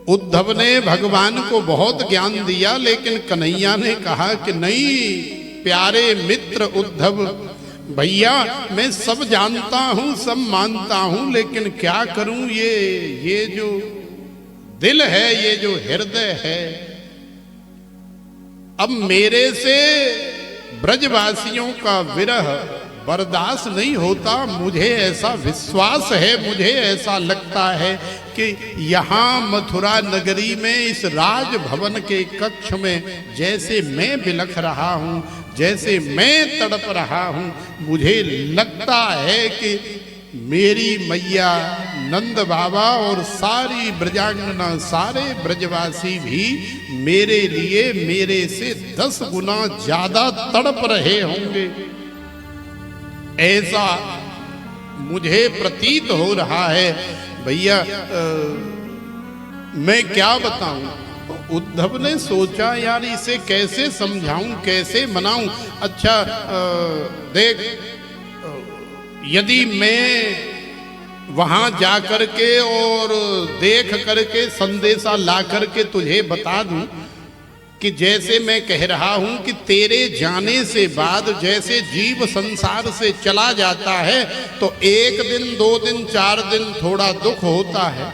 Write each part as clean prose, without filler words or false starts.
उद्धव ने भगवान को बहुत ज्ञान दिया, लेकिन कन्हैया ने कहा कि नहीं प्यारे मित्र उद्धव भैया, मैं सब जानता हूं, सब मानता हूं, लेकिन क्या करूं, ये जो दिल है, ये जो हृदय है, अब मेरे से ब्रजवासियों का विरह बर्दाश्त नहीं होता। मुझे ऐसा विश्वास है, मुझे ऐसा लगता है कि यहाँ मथुरा नगरी में इस राजभवन के कक्ष में जैसे मैं बिलख रहा हूँ, जैसे मैं तड़प रहा हूँ, मुझे लगता है कि मेरी मैया नंद बाबा और सारी ब्रजांगना, सारे ब्रजवासी भी मेरे लिए मेरे से 10 गुना ज्यादा तड़प रहे होंगे, ऐसा मुझे प्रतीत हो रहा है। भैया मैं क्या बताऊं। उद्धव ने सोचा यार इसे कैसे समझाऊं, कैसे मनाऊं। अच्छा देख, यदि मैं वहां जा करके और देख करके संदेशा ला करके तुझे बता दूं कि जैसे मैं कह रहा हूं कि तेरे जाने से बाद जैसे जीव संसार से चला जाता है तो 1 दिन 2 दिन 4 दिन थोड़ा दुख होता है,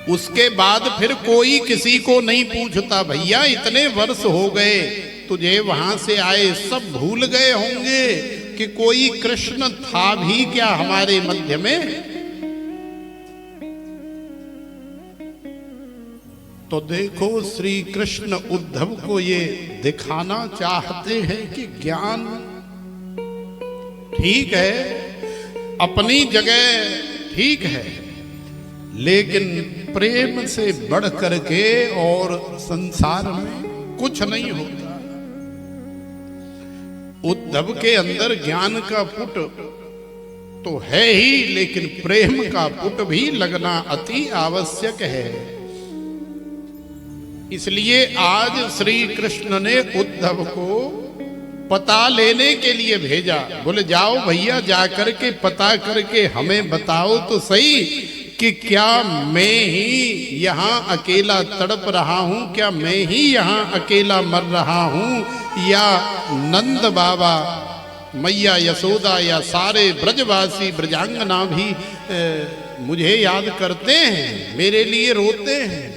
उसके बाद फिर कोई किसी को नहीं पूछता। भैया इतने वर्ष हो गए तुझे वहां से आए, सब भूल गए होंगे कि कोई कृष्ण था भी क्या हमारे मध्य में। तो देखो श्री कृष्ण उद्धव को ये दिखाना चाहते हैं कि ज्ञान ठीक है, अपनी जगह ठीक है, लेकिन प्रेम से बढ़ करके और संसार में कुछ नहीं होता। उद्धव के अंदर ज्ञान का पुट तो है ही, लेकिन प्रेम का पुट भी लगना अति आवश्यक है। इसलिए आज श्री कृष्ण ने उद्धव को पता लेने के लिए भेजा। बोले जाओ भैया, जाकर के पता करके हमें बताओ तो सही कि क्या मैं ही यहाँ अकेला तड़प रहा हूँ, क्या मैं ही यहाँ अकेला मर रहा हूँ, या नंद बाबा, मैया यशोदा या सारे ब्रजवासी ब्रजांगना भी मुझे याद करते हैं, मेरे लिए रोते हैं।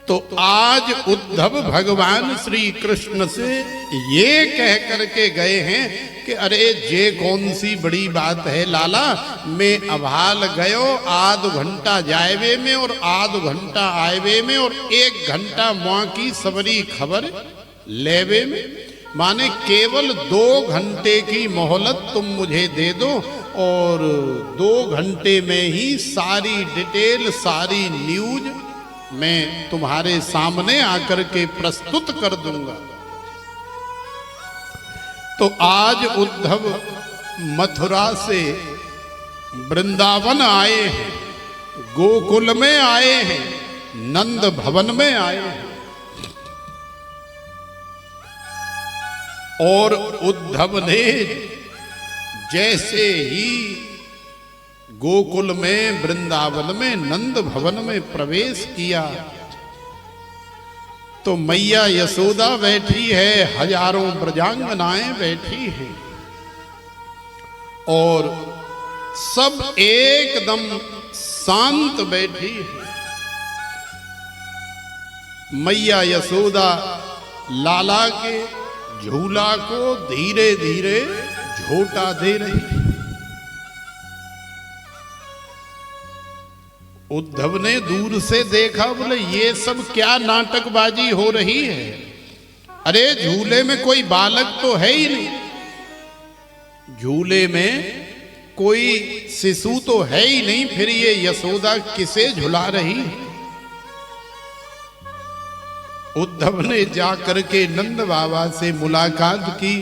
तो आज उद्धव भगवान श्री कृष्ण से ये कह करके गए हैं कि अरे ये कौन सी बड़ी बात है लाला, मैं अभाल गयो 1/2 घंटा जायवे में और 1/2 घंटा आयवे में और 1 घंटा माँ की सबरी खबर लेवे में। माने केवल 2 घंटे की मोहलत तुम मुझे दे दो और 2 घंटे में ही सारी डिटेल, सारी न्यूज मैं तुम्हारे सामने आकर के प्रस्तुत कर दूंगा। तो आज उद्धव मथुरा से वृंदावन आए हैं, गोकुल में आए हैं, नंद भवन में आए हैं। और उद्धव ने जैसे ही गोकुल में, वृंदावन में, नंद भवन में प्रवेश किया तो मैया यशोदा बैठी है, हजारों ब्रजांगनाएं बैठी हैं और सब एकदम शांत बैठी है। मैया यशोदा लाला के झूला को धीरे धीरे झोटा दे रही है। उद्धव ने दूर से देखा, बोले ये सब क्या नाटकबाजी हो रही है। अरे झूले में कोई बालक तो है ही नहीं, झूले में कोई शिशु तो है ही नहीं, फिर ये यशोदा किसे झुला रही है। उद्धव ने जाकर के नंद बाबा से मुलाकात की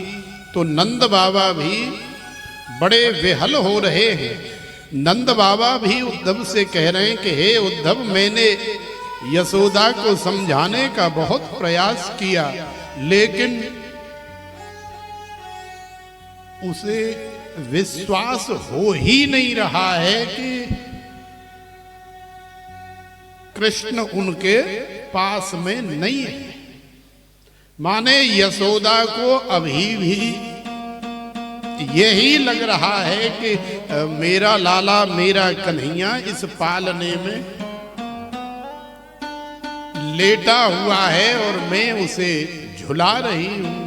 तो नंद बाबा भी बड़े विहल हो रहे हैं। नंद बाबा भी उद्धव से कह रहे हैं कि हे उद्धव, मैंने यशोदा को समझाने का बहुत प्रयास किया, लेकिन उसे विश्वास हो ही नहीं रहा है कि कृष्ण उनके पास में नहीं है। माने यशोदा को अभी भी यही लग रहा है कि मेरा लाला मेरा कन्हैया इस पालने में लेटा हुआ है और मैं उसे झुला रही हूं।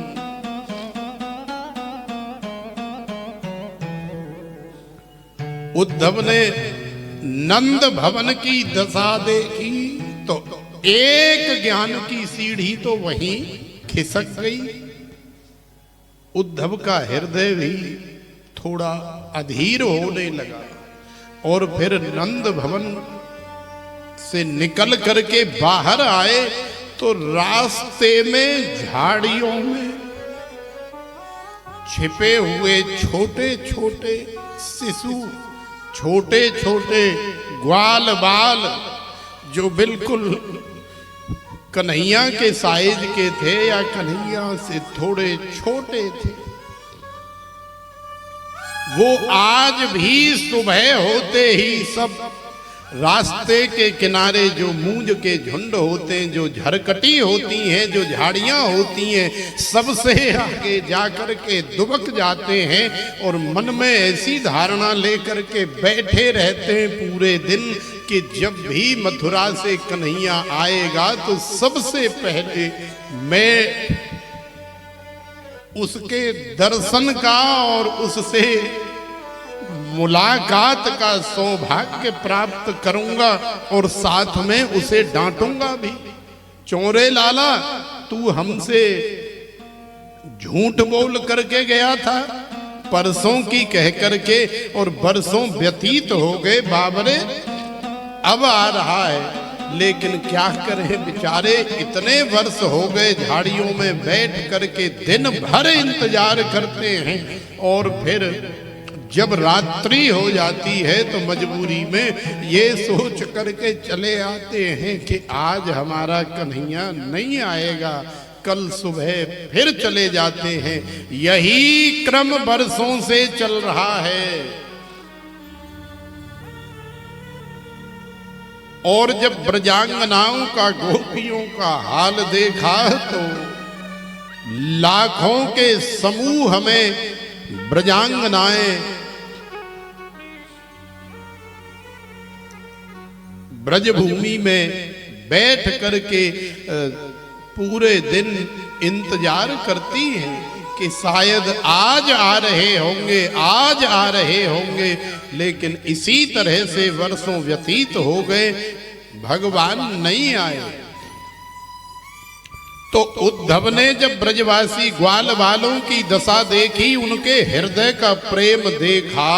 उद्धव ने नंद भवन की दशा देखी तो एक ज्ञान की सीढ़ी तो वहीं खिसक गई। उद्धव का हृदय भी थोड़ा अधीर होने लगा और फिर नंद भवन से निकल करके बाहर आए तो रास्ते में झाड़ियों में छिपे हुए छोटे छोटे शिशु, छोटे छोटे ग्वाल बाल जो बिल्कुल कन्हैया के साइज के थे या कन्हैया से थोड़े छोटे थे, वो आज भी सुबह होते ही सब रास्ते के किनारे जो मूंज के झुंड होते हैं, जो झरकटी होती हैं, जो झाड़ियां होती हैं, सबसे आगे जाकर के दुबक जाते हैं और मन में ऐसी धारणा लेकर के बैठे रहते हैं पूरे दिन कि जब भी मथुरा से कन्हैया आएगा तो सबसे पहले मैं उसके दर्शन का और उससे मुलाकात का सौभाग्य प्राप्त करूंगा और साथ में उसे डांटूंगा भी। चोरे लाला, तू हमसे झूठ बोल करके गया था, परसों की कह करके, और बरसों व्यतीत हो गए बाबरे, अब आ रहा है। लेकिन क्या करें बेचारे, इतने वर्ष हो गए झाड़ियों में बैठ करके दिन भर इंतजार करते हैं और फिर जब रात्रि हो जाती है तो मजबूरी में ये सोच करके चले आते हैं कि आज हमारा कन्हैया नहीं आएगा, कल सुबह फिर चले जाते हैं। यही क्रम बरसों से चल रहा है। और जब ब्रजांगनाओं का, गोपियों का हाल देखा तो लाखों के समूह में ब्रजांगनाएं ब्रजभूमि में बैठ करके पूरे दिन इंतजार करती हैं कि शायद आज आ रहे होंगे, आज आ रहे होंगे। लेकिन इसी तरह से वर्षों व्यतीत हो गए, भगवान नहीं आए। तो उद्धव ने जब ब्रजवासी ग्वाल वालों की दशा देखी, उनके हृदय का प्रेम देखा,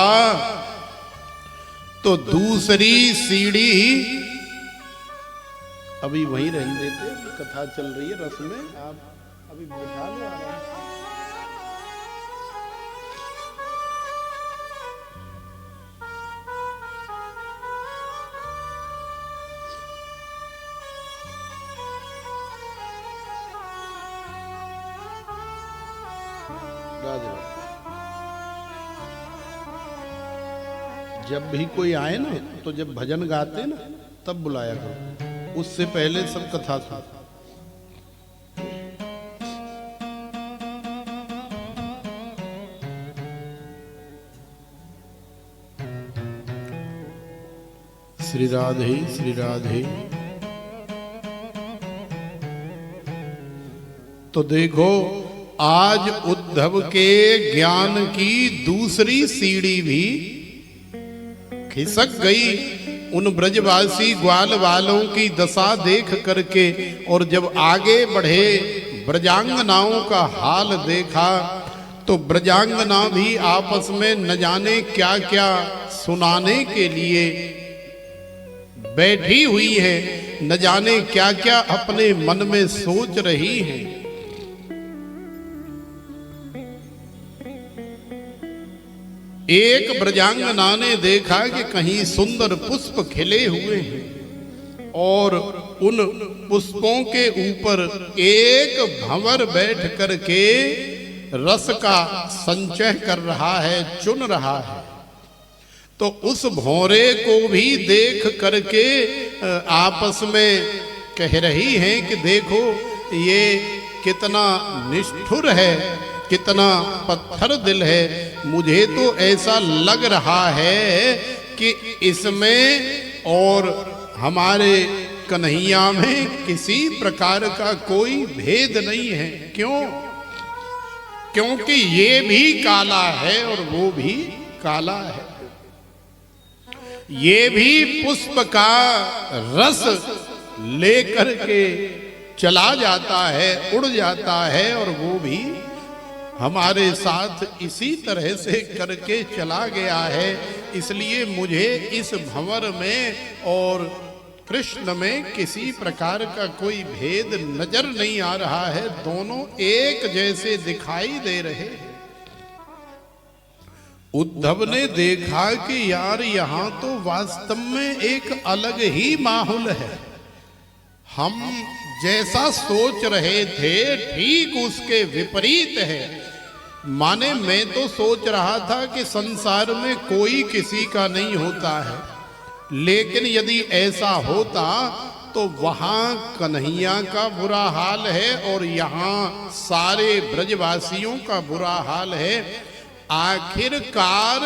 तो दूसरी सीढ़ी अभी वहीं रहने देते, कथा चल रही है रस में, आप अभी बैठा लो आराम से। जब भी कोई आए ना तो जब भजन गाते ना तब बुलाया करो, उससे पहले सब कथा सुन। श्री राधे श्री राधे। तो देखो आज उद्धव के ज्ञान की दूसरी सीढ़ी भी खिसक गई उन ब्रजवासी ग्वाल वालों की दशा देख करके। और जब आगे बढ़े ब्रजांगनाओं का हाल देखा तो ब्रजांगना भी आपस में न जाने क्या क्या सुनाने के लिए बैठी हुई है, न जाने क्या क्या अपने मन में सोच रही हैं। एक ब्रजांगना ने देखा कि कहीं सुंदर पुष्प खिले हुए हैं और उन पुष्पों के ऊपर एक भंवर बैठ करके रस का संचय कर रहा है, चुन रहा है। तो उस भौरे को भी देख करके आपस में कह रही हैं कि देखो ये कितना निष्ठुर है, कितना पत्थर दिल है। मुझे तो ऐसा लग रहा है कि इसमें और हमारे कन्हैया में किसी प्रकार का कोई भेद नहीं है। क्यों? क्योंकि ये भी काला है और वो भी काला है। ये भी पुष्प का रस लेकर के चला जाता है, उड़ जाता है, और वो भी हमारे साथ इसी तरह से करके चला गया है। इसलिए मुझे इस भंवर में और कृष्ण में किसी प्रकार का कोई भेद नजर नहीं आ रहा है। दोनों एक जैसे दिखाई दे रहे हैं। उद्धव ने देखा कि यार यहां तो वास्तव में एक अलग ही माहौल है। हम जैसा सोच रहे थे ठीक उसके विपरीत है। माने मैं तो सोच रहा था कि संसार में कोई किसी का नहीं होता है, लेकिन यदि ऐसा होता तो वहां कन्हैया का बुरा हाल है और यहां सारे ब्रजवासियों का बुरा हाल है। आखिरकार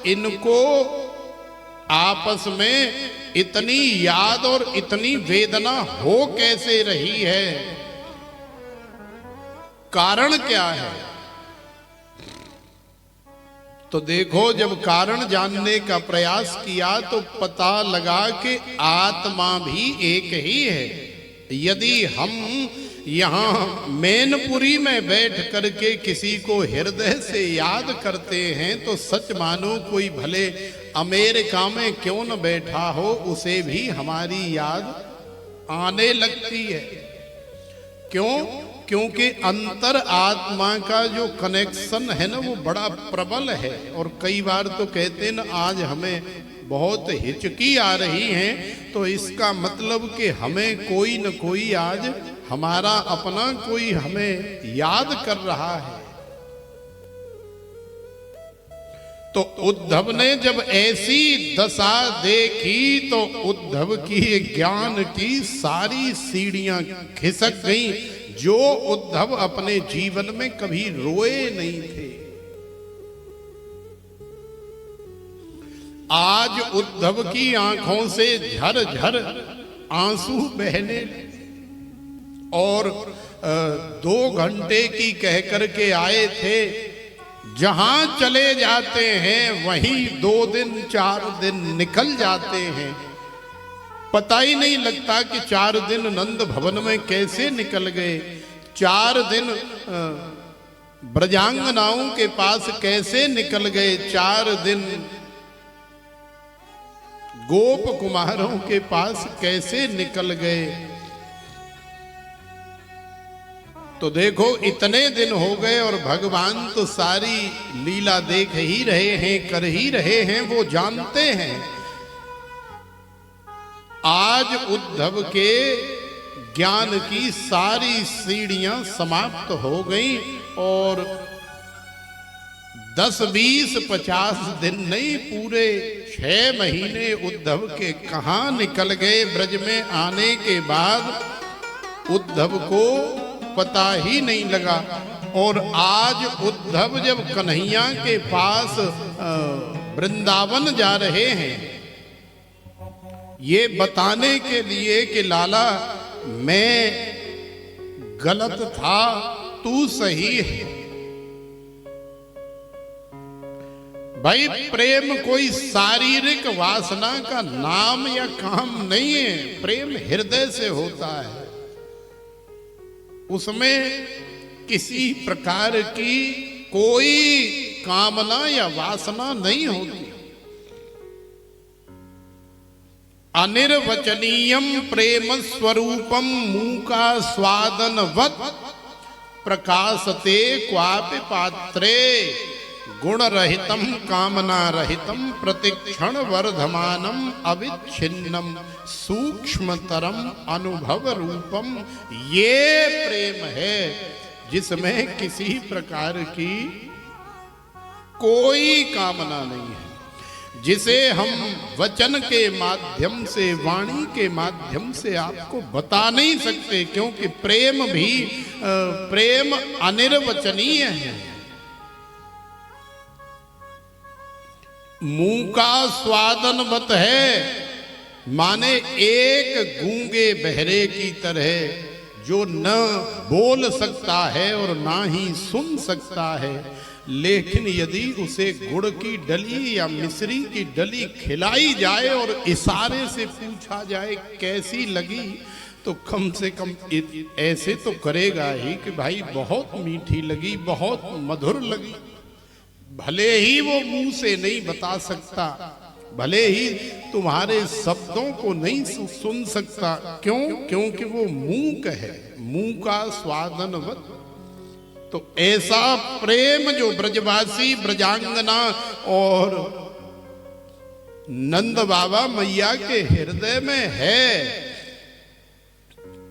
इनको आपस में इतनी याद और इतनी वेदना हो कैसे रही है? कारण क्या है? तो देखो, जब कारण जानने का प्रयास किया तो पता लगा कि आत्मा भी एक ही है। यदि हम यहाँ मैनपुरी में बैठ करके किसी को हृदय से याद करते हैं तो सच मानो कोई भले अमेरिका में क्यों न बैठा हो, उसे भी हमारी याद आने लगती है। क्यों? क्योंकि अंतर आत्मा का जो कनेक्शन है ना, वो बड़ा प्रबल है। और कई बार तो कहते हैं ना, आज हमें बहुत हिचकी आ रही है, तो इसका मतलब कि हमें कोई न कोई आज हमारा अपना कोई हमें याद कर रहा है। तो उद्धव ने जब ऐसी दशा देखी तो उद्धव की ज्ञान की सारी सीढ़ियां खिसक गईं, जो उद्धव अपने जीवन में कभी रोए नहीं थे। आज उद्धव की आंखों से झरझर आंसू बहने, और 2 घंटे की कह करके आए थे। जहां चले जाते हैं वहीं 2 दिन 4 दिन निकल जाते हैं। पता ही नहीं लगता कि 4 दिन नंद भवन में कैसे निकल गए, 4 दिन ब्रजांगनाओं के पास कैसे निकल गए, 4 दिन गोप कुमारों के पास कैसे निकल गए। तो देखो, इतने दिन हो गए और भगवान तो सारी लीला देख ही रहे हैं, कर ही रहे हैं, वो जानते हैं। आज उद्धव के ज्ञान की सारी सीढ़ियां समाप्त हो गई और 10, 20, 50 दिन नहीं, पूरे 6 महीने उद्धव के कहां निकल गए। ब्रज में आने के बाद उद्धव को पता ही नहीं लगा। और आज उद्धव जब कन्हैया के पास वृंदावन जा रहे हैं, ये बताने के लिए कि लाला मैं गलत था, तू सही है। भाई, प्रेम कोई शारीरिक वासना का नाम या काम नहीं है। प्रेम हृदय से होता है, उसमें किसी प्रकार की कोई कामना या वासना नहीं होती। अनिर्वचनीयम प्रेम स्वरूपम मूका स्वादनवत् प्रकाशते क्वापि पात्रे गुण रहितम कामना रहितम प्रतिक्षण वर्धमानम अविच्छिन्नम सूक्ष्मतरम अनुभव रूपम। ये प्रेम है जिसमें किसी प्रकार की कोई कामना नहीं है। जिसे हम वचन के माध्यम से, वाणी के माध्यम से आपको बता नहीं सकते, क्योंकि प्रेम भी प्रेम अनिर्वचनीय है। मुंह का स्वादनवत है, माने एक गूंगे बहरे की तरह, जो न बोल सकता है और ना ही सुन सकता है, लेकिन यदि उसे गुड़ की डली या मिश्री की डली खिलाई जाए और इशारे से पूछा जाए कैसी लगी, तो कम से कम ऐसे तो करेगा ही कि भाई बहुत मीठी लगी, बहुत मधुर लगी। भले ही वो मुंह से नहीं बता सकता, भले ही तुम्हारे शब्दों को नहीं सुन सकता, क्यों? क्योंकि वो मूक है, मुंह का स्वादनवत। तो ऐसा प्रेम जो ब्रजवासी, ब्रजांगना और नंद बाबा मैया के हृदय में है,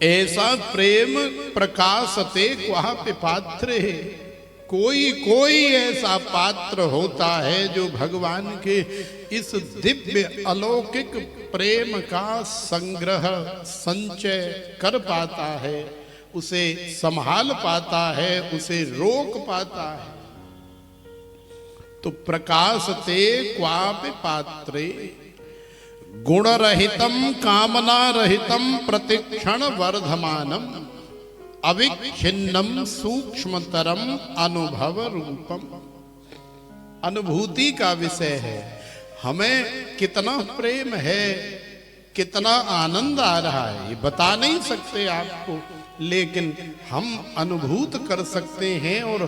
ऐसा प्रेम प्रकाशते क्वापि पात्रे। कोई ऐसा पात्र होता है जो भगवान के इस दिव्य अलौकिक प्रेम का संग्रह, संचय कर पाता है, उसे संभाल पाता है, उसे रोक पाता है। तो प्रकाशते क्वापि पात्रे गुण रहितम कामना रहितम प्रतिक्षण वर्धमानम अविच्छिन्नम सूक्ष्मतरम अनुभव रूपम। अनुभूति का विषय है, हमें कितना प्रेम है, कितना आनंद आ रहा है, ये बता नहीं सकते आपको, लेकिन हम अनुभूत कर सकते हैं। और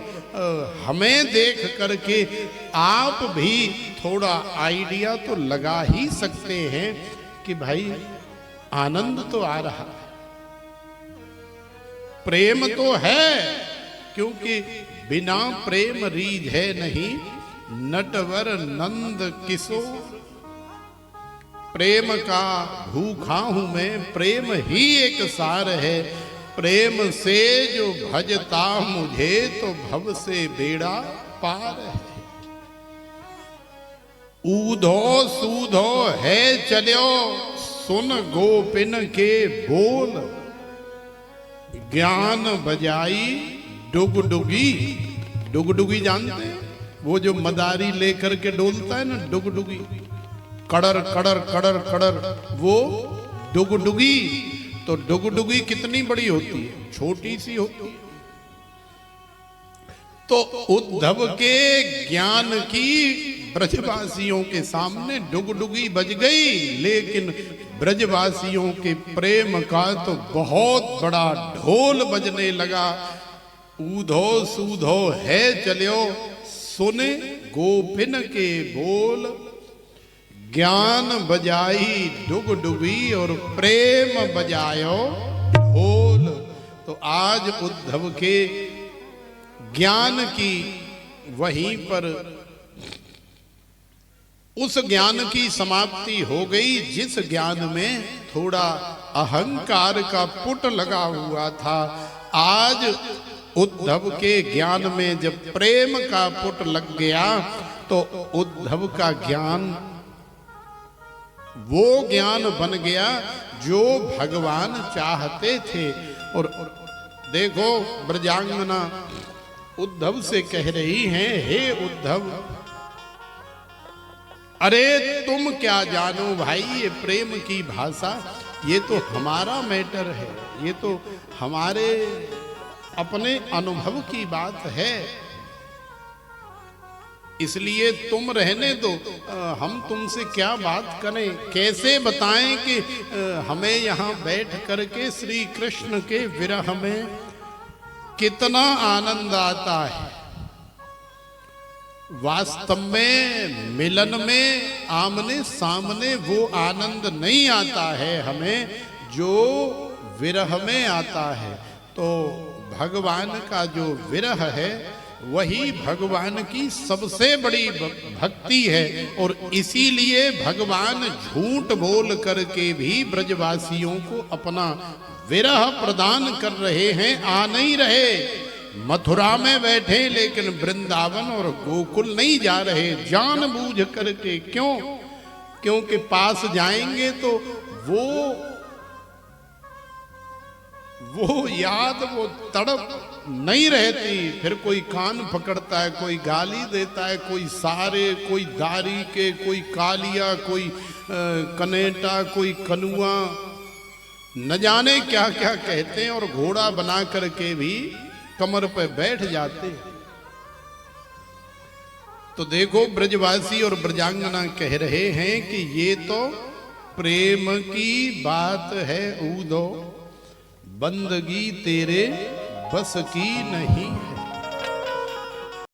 हमें देख करके आप भी थोड़ा आइडिया तो लगा ही सकते हैं कि भाई आनंद तो आ रहा है, प्रेम तो है, क्योंकि बिना प्रेम रीझ है नहीं नटवर नंद किशोर। प्रेम का भूखा हूं मैं, प्रेम ही एक सार है, प्रेम से जो भजता मुझे तो भव से बेड़ा पार है। ऊधो सूधो है चलो सुन गोपिन के बोल, ज्ञान बजाई डुगडुगी। डुगडुगी जानते हैं? वो जो मदारी लेकर के डोलता है ना, डुगडुगी, कड़र कड़र कड़र कड़र, वो डुगडुगी। तो डुगडुगी कितनी बड़ी होती है? छोटी सी होती है। तो उद्धव के ज्ञान की ब्रजवासियों के सामने डुगडुगी बज गई, लेकिन ब्रजवासियों के प्रेम का तो बहुत बड़ा ढोल बजने लगा। ऊधो सूधो है चलो सुने गोपिन के बोल, ज्ञान बजाई डुगडुगी और प्रेम बजायो ढोल। तो आज उद्धव के ज्ञान की वहीं पर उस ज्ञान की समाप्ति हो गई, जिस ज्ञान में थोड़ा अहंकार का पुट लगा हुआ था। आज उद्धव के ज्ञान में जब प्रेम का पुट लग गया, तो उद्धव का ज्ञान वो ज्ञान बन गया जो भगवान चाहते थे। और देखो ब्रजांगना उद्धव से कह रही हैं, हे उद्धव, अरे तुम क्या जानो भाई ये प्रेम की भाषा, ये तो हमारा मैटर है, ये तो हमारे अपने अनुभव की बात है, इसलिए तुम रहने दो, हम तुमसे क्या बात करें, कैसे बताएं कि हमें यहाँ बैठ करके श्री कृष्ण के विरह में कितना आनंद आता है। वास्तव में मिलन में आमने सामने वो आनंद नहीं आता है हमें जो विरह में आता है। तो भगवान का जो विरह है वही भगवान की सबसे बड़ी भक्ति है। और इसीलिए भगवान झूठ बोल करके भी ब्रजवासियों को अपना विरह प्रदान कर रहे हैं। आ नहीं रहे, मथुरा में बैठे लेकिन वृंदावन और गोकुल नहीं जा रहे जानबूझ करके। क्यों? क्योंकि पास जाएंगे तो वो याद, वो तड़प नहीं रहती। फिर कोई कान पकड़ता है, कोई गाली देता है, कोई सारे, कोई दारी के, कोई कालिया, कोई कनेटा, कोई कनुआ, न जाने क्या क्या कहते हैं, और घोड़ा बना करके भी कमर पे बैठ जाते। तो देखो ब्रजवासी और ब्रजांगना कह रहे हैं कि ये तो प्रेम की बात है, ऊदो बंदगी तेरे बस की नहीं है।